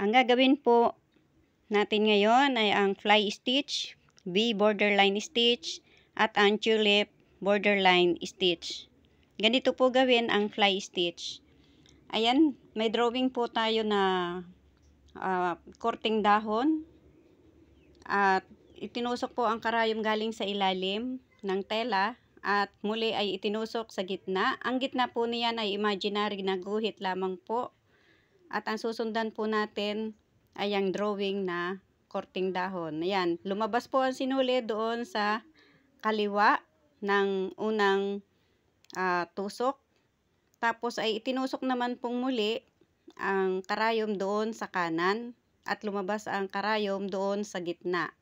Ang gagawin po natin ngayon ay ang fly stitch, V borderline stitch, at ang tulip borderline stitch. Ganito po gawin ang fly stitch. Ayan, may drawing po tayo na korting dahon. At itinusok po ang karayom galing sa ilalim ng tela. At muli ay itinusok sa gitna. Ang gitna po niyan ay imaginary na guhit lamang po. At ang susundan po natin ay ang drawing na korting dahon. Ayan, lumabas po ang sinulid doon sa kaliwa ng unang tusok. Tapos ay itinusok naman pong muli ang karayom doon sa kanan. At lumabas ang karayom doon sa gitna.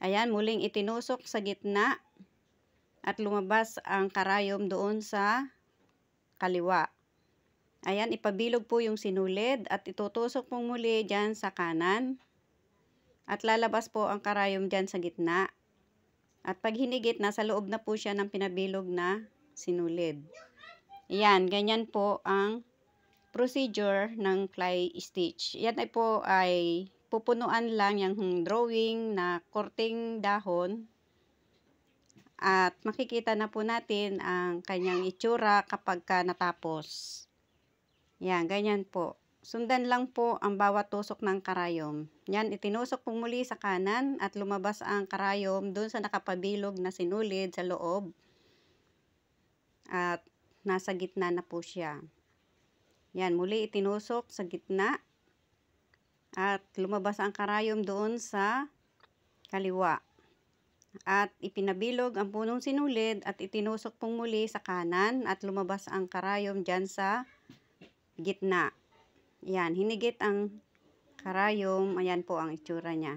Ayan, muling itinusok sa gitna. At lumabas ang karayom doon sa kaliwa. Ayan, ipabilog po yung sinulid at itutusok pong muli dyan sa kanan. At lalabas po ang karayom dyan sa gitna. At pag hinigit, nasa loob na po siya ng pinabilog na sinulid. Ayan, ganyan po ang procedure ng fly stitch. Yan ay pupunuan lang yung drawing na korting dahon. At makikita na po natin ang kanyang itsura kapag natapos. Yan, ganyan po. Sundan lang po ang bawat tusok ng karayom. Yan, itinusok po muli sa kanan at lumabas ang karayom dun sa nakapabilog na sinulid sa loob. At nasa gitna na po siya. Yan, muli itinusok sa gitna. At lumabas ang karayom doon sa kaliwa. At ipinabilog ang punong sinulid at itinusok pong muli sa kanan at lumabas ang karayom dyan sa gitna. Ayan, hinigit ang karayom. Ayan po ang itsura niya.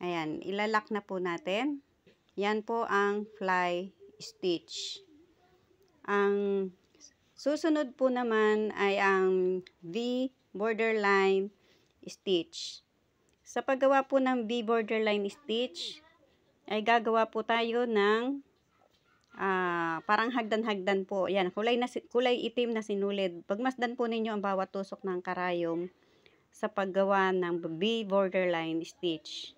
Ayan, ilalak na po natin. Yan po ang fly stitch. Ang susunod po naman ay ang V borderline stitch. Sa paggawa po ng V borderline stitch, ay gagawa po tayo ng parang hagdan-hagdan po. Ayan, kulay itim na sinulid. Pagmasdan po ninyo ang bawat tusok ng karayom sa paggawa ng V borderline stitch.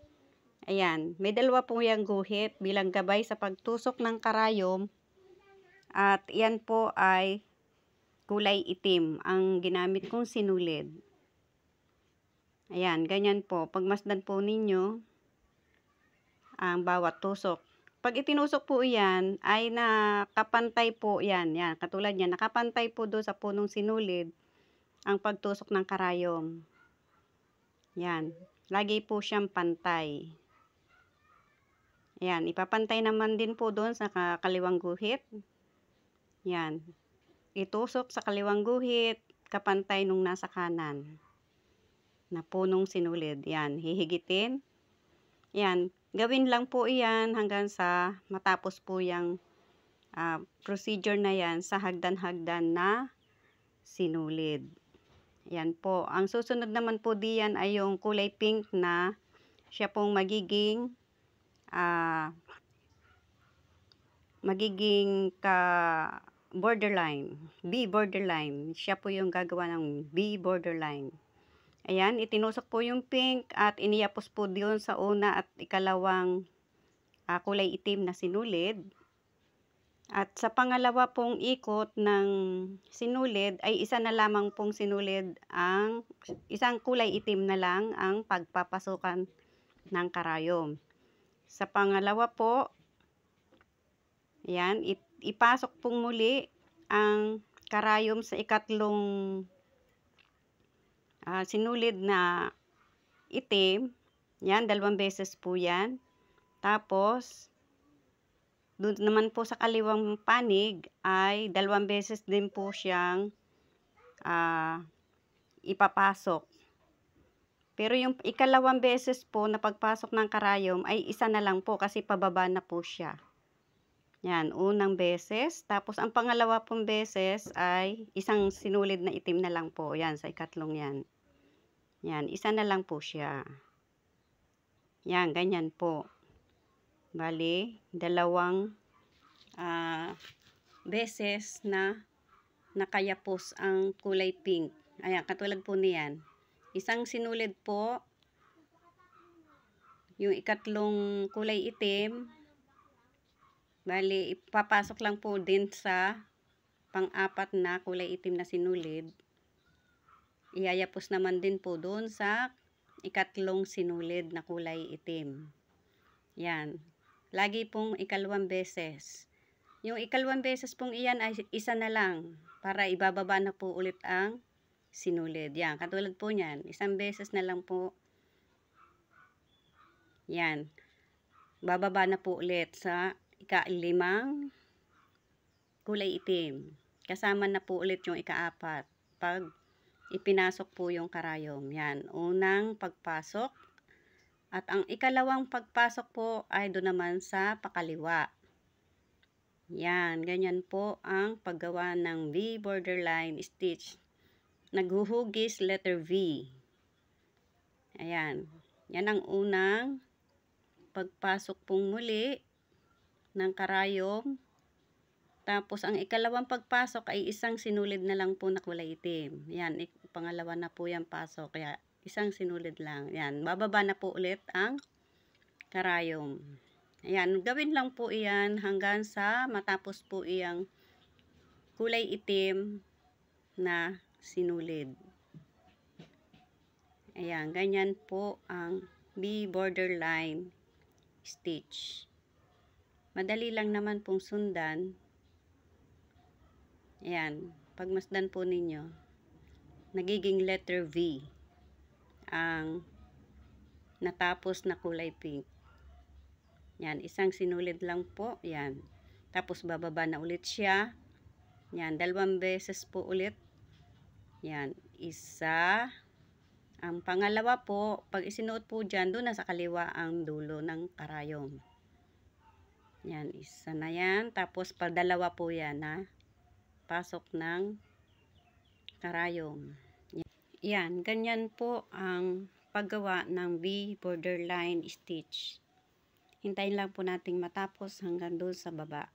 Ayan, may dalawa po yung guhit bilang gabay sa pagtusok ng karayom. At yan po ay kulay itim ang ginamit kong sinulid. Ayan, ganyan po. Pagmasdan po ninyo ang bawat tusok. Pag itinusok po yan, ay nakapantay po yan. Yan, katulad yan, nakapantay po doon sa punong sinulid ang pagtusok ng karayom. Yan, lagi po siyang pantay. Yan, ipapantay naman din po doon sa kaliwang guhit. Yan, itusok sa kaliwang guhit, kapantay nung nasa kanan na punong sinulid. Yan, hihigitin. Yan, gawin lang po iyan hanggang sa matapos po yung procedure na yan sa hagdan-hagdan na sinulid. Yan po. Ang susunod naman po diyan ay yung kulay pink na siya pong magiging borderline. B borderline. Siya po yung gagawa ng B borderline. Ayan, itinusok po yung pink at iniyapos po diyon sa una at ikalawang kulay itim na sinulid. At sa pangalawa pong ikot ng sinulid ay isa na lamang pong sinulid, isang kulay itim na lang ang pagpapasukan ng karayom. Sa pangalawa po, ayan, ipasok pong muli ang karayom sa ikatlong sinulid na itim. Yan, 2 beses po yan. Tapos, doon naman po sa kaliwang panig ay 2 beses din po siyang ipapasok. Pero yung ikalawang beses po na pagpasok ng karayom ay isa na lang po kasi pababa na po siya. Yan, unang beses. Tapos, ang pangalawa pong beses ay isang sinulid na itim na lang po. Yan, sa ikatlong yan. Yan, isa na lang po siya. Yan, ganyan po. Bali, 2 beses na nakayapos ang kulay pink. Ayan, katulad po niyan. Isang sinulid po, yung ikatlong kulay itim, bali ipapasok lang po din sa pang-apat na kulay itim na sinulid. Iyayapos naman din po doon sa ikatlong sinulid na kulay itim. Yan. Lagi pong ikalawang beses. Yung ikalawang beses pong iyan ay isa na lang para ibababa na po ulit ang sinulid. Yan. Katulad po niyan. Isang beses na lang po. Yan. Bababa na po ulit sa ika-limang kulay itim. Kasama na po ulit yung ika-apat pag ipinasok po yung karayom. Yan. Unang pagpasok. At ang ikalawang pagpasok po ay doon naman sa pakaliwa. Yan. Ganyan po ang paggawa ng V borderline stitch. Naghuhugis letter V. Ayan. Yan ang unang pagpasok pong muli ng karayom. Tapos, ang ikalawang pagpasok ay isang sinulid na lang po na kulay itim. Yan, pangalawa na po yan pasok. Kaya, isang sinulid lang. Yan, bababa na po ulit ang karayom. Ayan, gawin lang po iyan hanggang sa matapos po iyang kulay itim na sinulid. Ayan, ganyan po ang B borderline stitch. Madali lang naman pong sundan. Ayan, pagmasdan po ninyo, nagiging letter V ang natapos na kulay pink. Yan, isang sinulid lang po. Yan. Tapos bababa na ulit siya. Yan, dalawang beses po ulit. Yan, isa. Ang pangalawa po, pag isinuot po dyan, doon na sa kaliwa ang dulo ng karayom. Yan, isa na yan. Tapos padalawa po yan na pasok ng karayom. Yan, ganyan po ang paggawa ng V borderline stitch. Hintayin lang po nating matapos hanggang doon sa baba.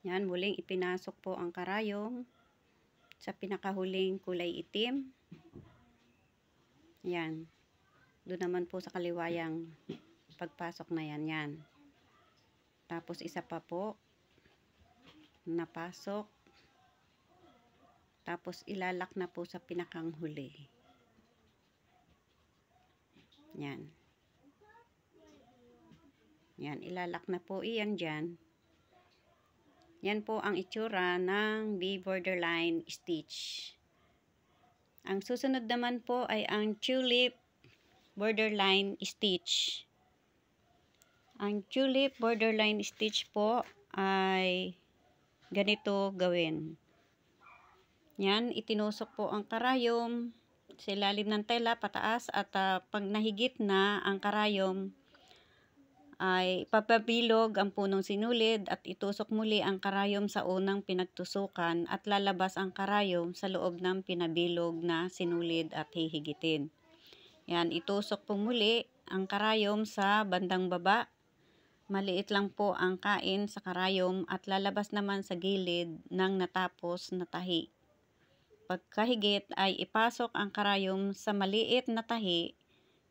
Yan, muling ipinasok po ang karayom sa pinakahuling kulay itim. Yan. Doon naman po sa kaliwayang pagpasok na yan. Yan. Tapos isa pa po napasok. Tapos ilalak na po sa pinakang huli. Yan. Yan, ilalak na po iyan dyan. Yan po ang itsura ng V borderline stitch. Ang susunod naman po ay ang tulip borderline stitch. Ang tulip borderline stitch po ay ganito gawin. Yan, itinusok po ang karayom sa ilalim ng tela pataas at pag nahigit na ang karayom ay papabilog ang punong sinulid at itusok muli ang karayom sa unang pinagtusukan at lalabas ang karayom sa loob ng pinabilog na sinulid at hihigitin. Yan, itusok po muli ang karayom sa bandang baba. Maliit lang po ang kain sa karayom at lalabas naman sa gilid ng natapos na tahi. Pagkahigit ay ipasok ang karayom sa maliit na tahi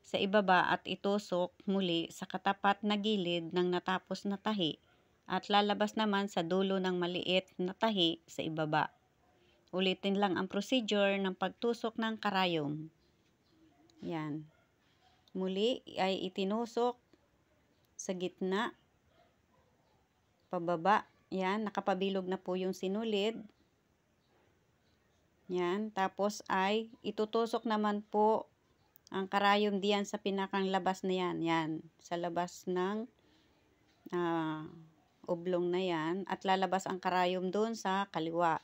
sa ibaba at itusok muli sa katapat na gilid ng natapos na tahi at lalabas naman sa dulo ng maliit na tahi sa ibaba. Ulitin lang ang procedure ng pagtusok ng karayom. Yan. Muli ay itinusok sa gitna, pababa. Yan, nakapabilog na po yung sinulid. Yan, tapos ay itutusok naman po ang karayom diyan sa pinakang labas na yan. Yan, sa labas ng oblong na yan. At lalabas ang karayom doon sa kaliwa.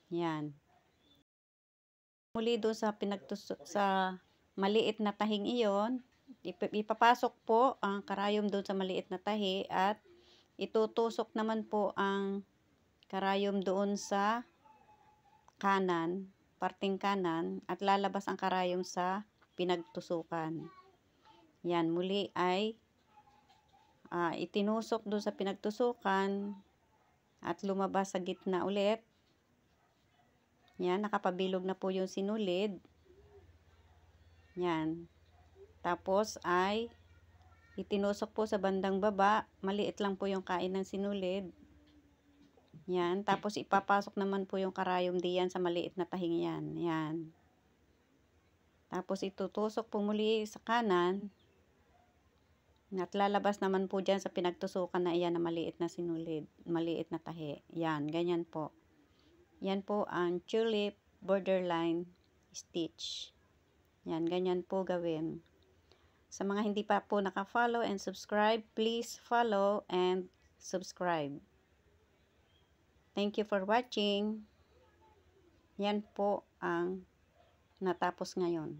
Yan. Muli doon sa sa maliit na tahing iyon, ipapasok po ang karayom doon sa maliit na tahi at itutusok naman po ang karayom doon sa kanan, parting kanan, at lalabas ang karayom sa pinagtusukan. Yan, muli ay itinusok doon sa pinagtusukan at lumabas sa gitna ulit. Yan, nakapabilog na po yung sinulid. Yan. Tapos ay itinusok po sa bandang baba. Maliit lang po yung kain ng sinulid. Yan. Tapos ipapasok naman po yung karayom diyan sa maliit na tahing yan. Yan. Tapos itutusok po muli sa kanan. At lalabas naman po dyan sa pinagtusukan na iyan na maliit na sinulid. Maliit na tahi. Yan. Ganyan po. Yan po ang tulip borderline stitch. Yan. Ganyan po gawin. Sa mga hindi pa po naka-follow and subscribe, please follow and subscribe. Thank you for watching. Yan po ang natapos ngayon.